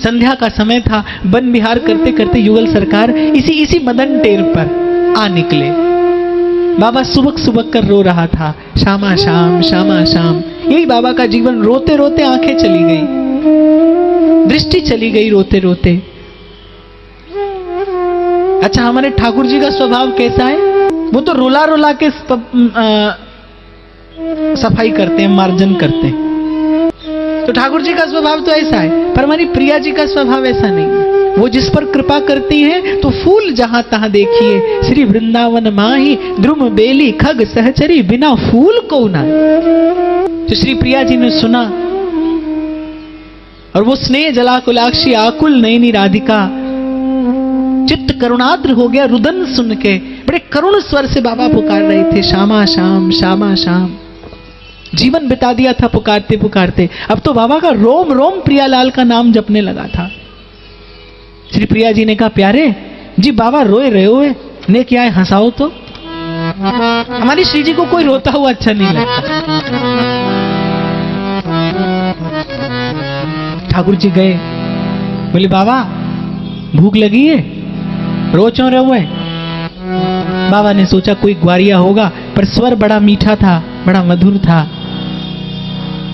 संध्या का समय था। वन विहार करते करते युगल सरकार इसी मदन टेर पर आ निकले। बाबा सुबक सुबक कर रो रहा था, श्यामा श्याम श्यामा श्याम। यही बाबा का जीवन, रोते रोते आंखें चली गई, दृष्टि चली गई रोते रोते। अच्छा, हमारे ठाकुर जी का स्वभाव कैसा है? वो तो रुला रुला के सफाई करते हैं, मार्जन करते हैं। तो ठाकुर जी का स्वभाव तो ऐसा है, पर हमारी प्रिया जी का स्वभाव ऐसा नहीं है। वो जिस पर कृपा करती हैं तो फूल जहां तहां देखिए, श्री वृंदावन माही द्रुम बेली खग सहचरी, बिना फूल को ना। तो श्री प्रिया जी ने सुना और वो स्नेह जलाकुलाक्षी आकुल नयनी राधिका, चित्त करुणाद्र हो गया रुदन सुन के। बड़े करुण स्वर से बाबा पुकार रहे थे, श्यामा श्याम श्यामा श्याम। जीवन बिता दिया था पुकारते पुकारते, अब तो बाबा का रोम रोम प्रियालाल का नाम जपने लगा था। श्री प्रिया जी ने कहा, प्यारे जी बाबा रोए रहे हुए, ने क्या है, हंसाओ तो। हमारी श्री जी को कोई रोता हुआ अच्छा नहीं लगता। ठाकुर जी गए, बोले बाबा भूख लगी है, रो क्यों रहे हुए? बाबा ने सोचा कोई ग्वारिया होगा, पर स्वर बड़ा मीठा था, बड़ा मधुर था।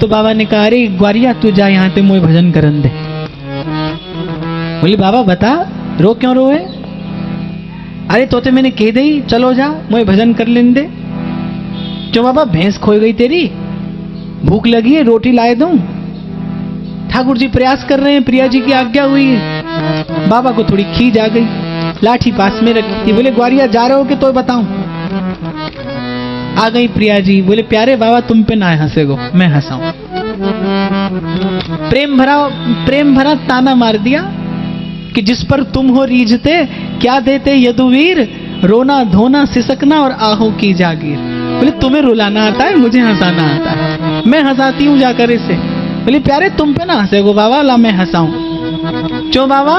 तो बाबा ने कहा, अरे ग्वारिया तू जा यहां पे मोए भजन करन दे। बोले बाबा बता रो क्यों रोए? अरे तोते मैंने कह दई, चलो जा मोए भजन कर लेन दे। क्यों बाबा भैंस खो गई तेरी, भूख लगी है, रोटी लाए दूं? ठाकुर जी प्रयास कर रहे हैं, प्रिया जी की आज्ञा हुई है। बाबा को थोड़ी खीज आ गई, लाठी पास में रखी थी। बोले ग्वारिया जा रहे हो कि तो बताऊं? आ गई प्रिया जी। बोले प्यारे बाबा तुम पे ना हंसे गो, मैं हंसाऊं। प्रेम भरा ताना मार दिया कि जिस पर तुम हो रीझते, क्या देते यदुवीर, रोना धोना सिसकना और आहों की जागीर। बोले तुम्हें रुलाना आता है, मुझे हंसाना आता है, मैं हंसाती हूं जाकर इसे। बोले प्यारे तुम पे ना हंसे गो बाबा, ला मैं हंसाऊं। क्यों बाबा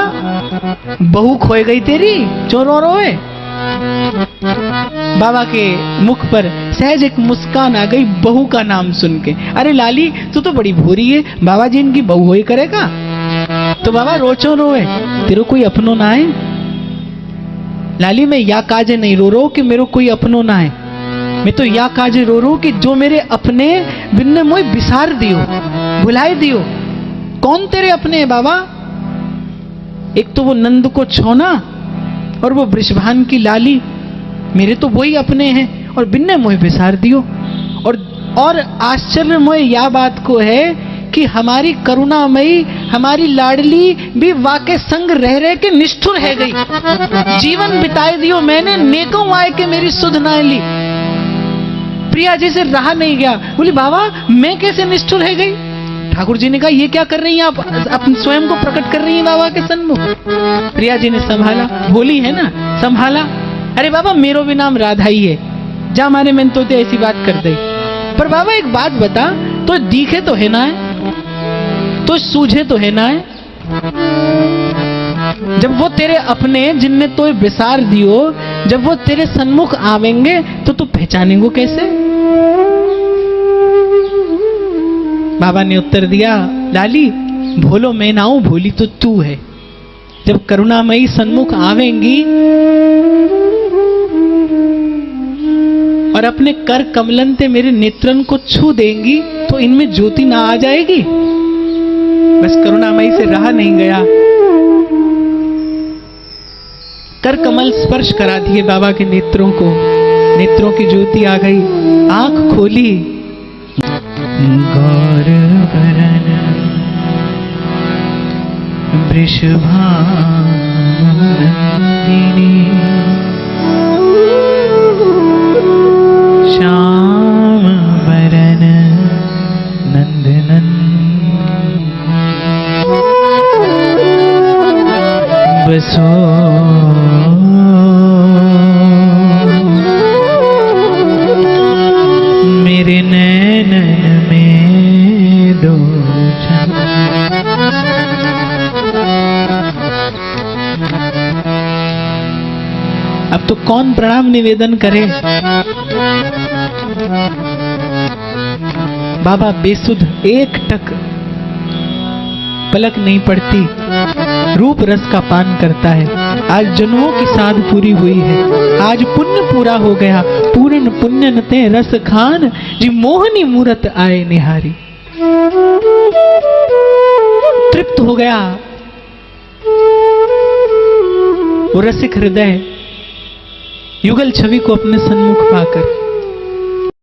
बहू खोए गई तेरी, क्यों रो रोए? बाबा के मुख पर सहज एक मुस्कान आ गई बहू का नाम सुन के। अरे लाली तू तो बड़ी भोरी है, बाबा जी इनकी बहू होई करेगा। तो बाबा रोचो रोए, तेरे कोई अपनो ना है? लाली मैं या काजे नहीं रो रो कि मेरे कोई अपनो ना है, मैं तो या काजे रो रो कि जो मेरे अपने बिन्ने मोय बिसार दियो, भुलाए दियो। कौन तेरे अपने है बाबा? एक तो वो नंद को छोना और वो वृषभान की लाली, मेरे तो वही अपने हैं और बिन्ने मोह बिसार दियो। और आश्चर्य मोह या बात को है कि हमारी करुणामयी, हमारी लाडली भी वाके संग रह रहे के निष्ठुर है गई। जीवन बिताए दियो मैंने, नेकों आए के मेरी सुध ना ली। प्रिया जी से रहा नहीं गया। बोली बाबा मैं कैसे निष्ठुर है गई? ठाकुर जी ने कहा ये क्या कर रही हैं आप स्वयं को प्रकट कर रही हैं बाबा के सन्मुख। प्रिया जी ने संभाला, भोली है ना, संभाला। अरे बाबा मेरो भी नाम राधा ही है, जा मारे मैंने तो ऐसी बात कर दी। पर बाबा एक बात बता, तो दिखे तो है ना है, तो सूझे तो है ना है। जब वो तेरे अपने जिनने तो विसार दियो, जब वो तेरे सन्मुख आवेंगे तो तू पहचानेंगे कैसे? बाबा ने उत्तर दिया, लाली भोलो मैं ना हूं, भोली तो तू है। जब करुणामयी सन्मुख आवेंगी और अपने कर कमलन ते मेरे नेत्रन को छू देंगी तो इनमें ज्योति ना आ जाएगी? बस करुणामयी से रहा नहीं गया, कर कमल स्पर्श करा दिए बाबा के नेत्रों को, नेत्रों की ज्योति आ गई, आंख खोली। गौर वरन वृषभानंदिनी श्याम वरन नंदनन बसो मेरे नैनन में दो जन। अब तो कौन प्रणाम निवेदन करे? बाबा बेसुध, एक टक पलक नहीं पड़ती, रूप रस का पान करता है। आज जन्मों की साध पूरी हुई है, आज पुण्य पूरा हो गया। पूर्ण पुण्य नते रस खान, जी मोहनी मूरत आए निहारी। तृप्त हो गया वो रसिक हृदय युगल छवि को अपने सन्मुख पाकर।